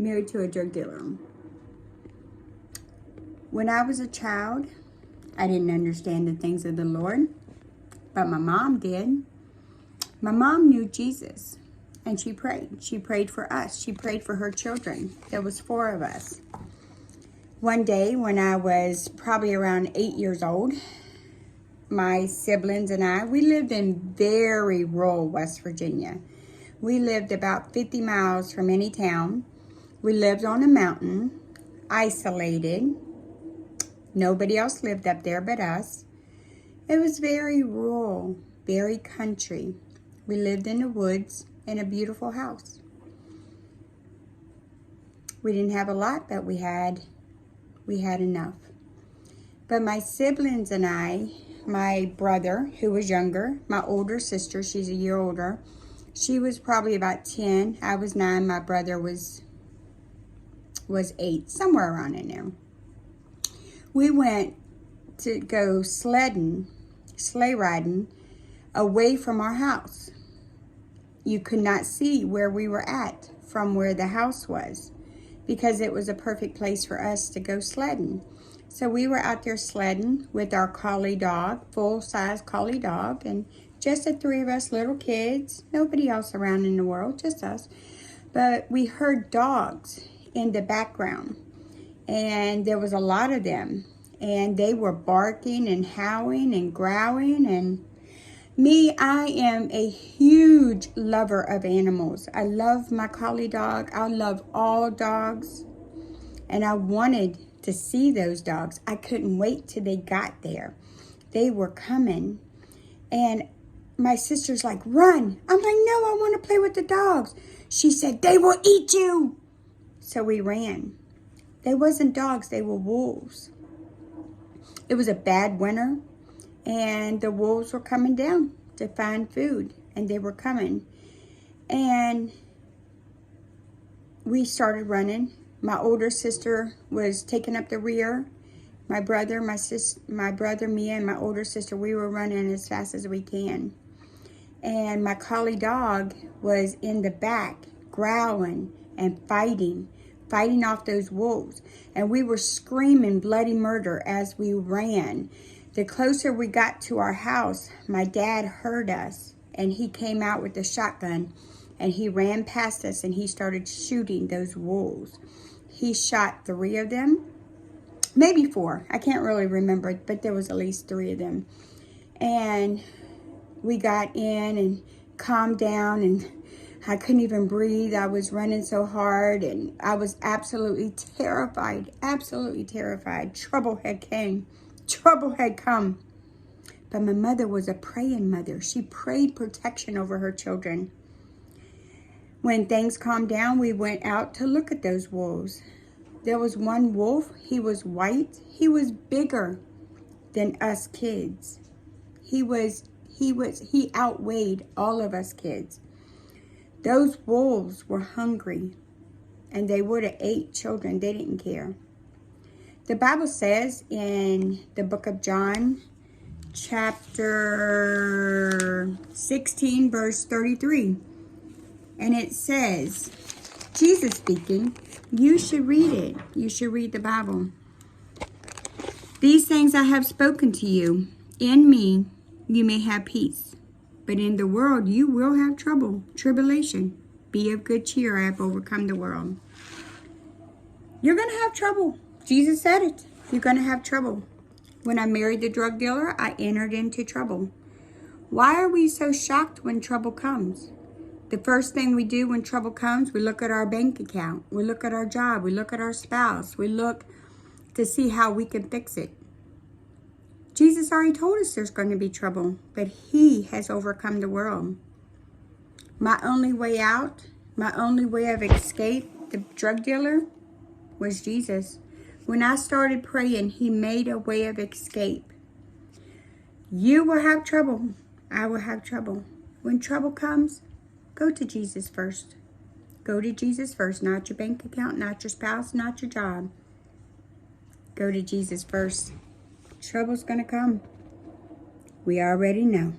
married to a drug dealer. When I was a child, I didn't understand the things of the Lord, but my mom did. My mom knew Jesus, and she prayed. She prayed for us. She prayed for her children. There was 4 of us. One day, when I was probably around 8 years old, my siblings and I, we lived in very rural West Virginia. We lived about 50 miles from any town. We lived on a mountain, isolated. Nobody else lived up there but us. It was very rural, very country. We lived in the woods in a beautiful house. We didn't have a lot, but we had enough. But my siblings and I, my brother, who was younger, my older sister, she's a year older, she was probably about 10. I was 9. My brother was 8, somewhere around in there. We went to go sleigh riding, away from our house. You could not see where we were at from where the house was, because it was a perfect place for us to go sledding. So we were out there sledding with our collie dog, full-size collie dog, and just the 3 of us little kids, nobody else around in the world, just us. But we heard dogs in the background, and there was a lot of them, and they were barking and howling and growling. And me, I am a huge lover of animals. I love my collie dog. I love all dogs, and I wanted to see those dogs. I couldn't wait till they got there. They were coming, and my sister's like, run. I'm like, no, I want to play with the dogs. She said, they will eat you. So we ran. They wasn't dogs, they were wolves. It was a bad winter, and the wolves were coming down to find food, and they were coming. And we started running. My older sister was taking up the rear. My brother, me, and my older sister, we were running as fast as we can. And my collie dog was in the back, growling and fighting off those wolves. And we were screaming bloody murder as we ran. The closer we got to our house, my dad heard us, and he came out with a shotgun, and he ran past us, and he started shooting those wolves. He shot 3 of them, maybe 4. I can't really remember, but there was at least 3 of them. And we got in and calmed down, and I couldn't even breathe. I was running so hard, and I was absolutely terrified, absolutely terrified. Trouble had came. Trouble had come. But my mother was a praying mother. She prayed protection over her children. When things calmed down, we went out to look at those wolves. There was one wolf. He was white. He was bigger than us kids. He outweighed all of us kids. Those wolves were hungry, and they would have ate children. They didn't care. The Bible says in the book of John, chapter 16, verse 33, and it says, Jesus speaking, you should read it. You should read the Bible. These things I have spoken to you. In me, you may have peace. But in the world, you will have trouble, tribulation. Be of good cheer. I have overcome the world. You're going to have trouble. Jesus said it. You're going to have trouble. When I married the drug dealer, I entered into trouble. Why are we so shocked when trouble comes? The first thing we do when trouble comes, we look at our bank account. We look at our job. We look at our spouse. We look to see how we can fix it. Jesus already told us there's going to be trouble, but he has overcome the world. My only way out, my only way of escape, the drug dealer, was Jesus. When I started praying, he made a way of escape. You will have trouble. I will have trouble. When trouble comes, go to Jesus first. Go to Jesus first, not your bank account, not your spouse, not your job. Go to Jesus first. Trouble's going to come. We already know.